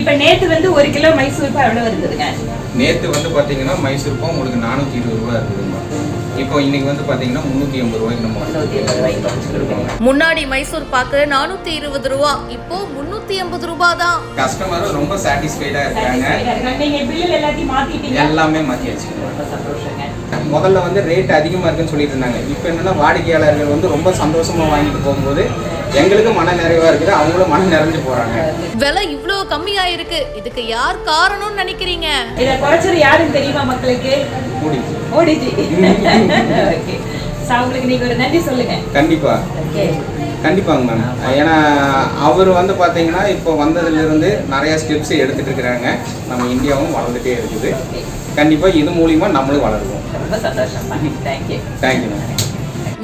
இப்ப நேத்து வந்து 1 கிலோ மைசூர் பாக்கு எவ்வளவு இருந்ததுங்க? நேத்து வந்து பாத்தீங்கன்னா மைசூர் பாக்கு உங்களுக்கு 420 ரூபாய் இருக்குதுங்க. இப்போ இன்னைக்கு வந்து பாத்தீங்கன்னா 380 ரூபாய்க்கு நம்ம 380 ரூபாய்க்கு வச்சிருக்கோம். முன்னாடி மைசூர் பாக்கு 420 ரூபா, இப்போ 380 ரூபாய் தான். கஸ்டமர் ரொம்ப சாட்டிஸ்ஃபைடா இருக்காங்க. நீங்க பில் எல்லாத்தையும் மாத்திட்டீங்க? எல்லாமே மாத்தியாச்சு. ரொம்ப சந்தோஷங்க. முதல்ல வந்து ரேட் அதிகமா இருக்குன்னு சொல்லிட்டு இருந்தாங்க. இப்போ என்னன்னா வாடிக்கையாளர்கள் வந்து ரொம்ப சந்தோஷமா வாங்கிட்டு போகும்போது எங்களுக்கு மன நிறைவா இருக்குது, அவங்களும் மன நிறைஞ்சு போறாங்க. விலை இவ்ளோ கம்மியா இருக்கு, இதுக்கு யார் காரணம்னு நினைக்கிறீங்க? இத குறைச்சது யாருன்னு தெரியுமா மக்களுக்கு? மோடிஜி. ஓகே. உங்களுக்கு நீங்க ஒரு நன்றி சொல்லுங்க. கண்டிப்பா. ஓகே. கண்டிப்பாங்க மேம். ஏன்னா அவர் வந்து பார்த்தீங்கன்னா இப்போ வந்ததுலேருந்து நிறையா ஸ்டெப்ஸ் எடுத்துகிட்டு இருக்கிறாங்க. நம்ம இந்தியாவும் வளர்ந்துட்டே இருக்குது. கண்டிப்பாக இது மூலிமா நம்மளும் வளருவோம். ரொம்ப சந்தோஷம். தேங்க்யூ. Thank you ma'am.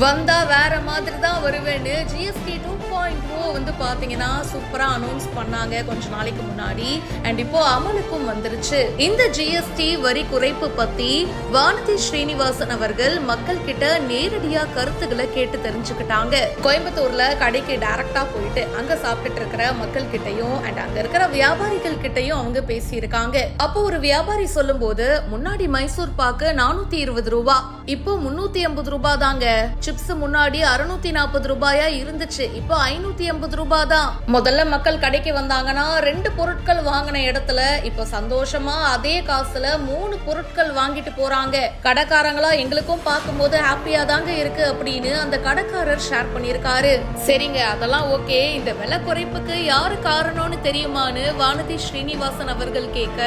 வந்தா வேற மாதிரி தான் வருவேன்னு ஜிஎஸ்டி 2.0 வந்து பாத்தீங்கன்னா சூப்பரா அனௌன்ஸ் பண்ணாங்க கொஞ்ச நாளைக்கு முன்னாடி. அண்ட் இப்போ அமலுக்கும் வந்துருச்சு. இந்த ஜிஎஸ்டி வரி குறைப்பு பத்தி வானதி ஸ்ரீனிவாசன் அவர்கள் மக்கள் கிட்ட நேரடியா கருத்துக்களை கேட்டு தெரிஞ்சுக்கிட்டாங்க. கோயம்புத்தூர்ல கடைக்கு டைரக்டா போயிட்டு அங்க சாப்பிட்டுட்டு இருக்கிற மக்கள் கிட்டையும் அண்ட் அங்க இருக்கிற வியாபாரிகள் கிட்டையும் அவங்க பேசியிருக்காங்க. அப்போ ஒரு வியாபாரி சொல்லும் போது, முன்னாடி மைசூர் பாக்கு 420 ரூபாய், இப்போ 380 ரூபாய் தாங்க. சிப்ஸ் முன்னாடி 640 ரூபாயா இருந்துச்சு, இப்போ 580 ரூபாய் தான். முதல்ல மக்கள் கடைக்கு வந்தாங்கன்னா 2 பொருட்கள் வாங்கின இடத்துல இப்ப சந்தோஷமா அதே காசுல 3 பொருட்கள் வாங்கிட்டு போறாங்க. கடைக்காரங்களா எங்களுக்கும் பார்க்கும்போது ஹாப்பியா தாங்க இருக்கு அப்படின்னு அந்த கடைக்காரர் ஷேர் பண்ணிருக்காரு. சரிங்க, அதெல்லாம் ஓகே. இந்த விலை குறைப்புக்கு யாரு காரணம்னு தெரியுமான்னு வானதி ஸ்ரீனிவாசன் அவர்கள் கேட்க,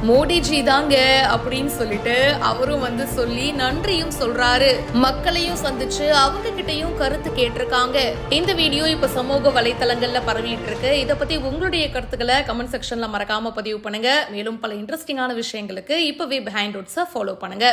மோடிஜி தாங்க அப்படின்னு சொல்லிட்டு அவரும் வந்து சொல்லி நன்றியும் சொல்றாரு. மக்களையும் சந்திச்சு அவங்க கிட்டையும் கருத்து கேட்டிருக்காங்க. இந்த வீடியோ இப்ப சமூக வலைத்தளங்கள்ல பரவிட்டு இருக்கு. இத பத்தி உங்களுடைய கருத்துக்களை கமெண்ட் செக்ஷன்ல மறக்காம பதிவு பண்ணுங்க. மேலும் பல இன்ட்ரெஸ்டிங்கான விஷயங்களுக்கு இப்பவே பிஹைண்ட் ரூட்ஸை ஃபாலோ பண்ணுங்க.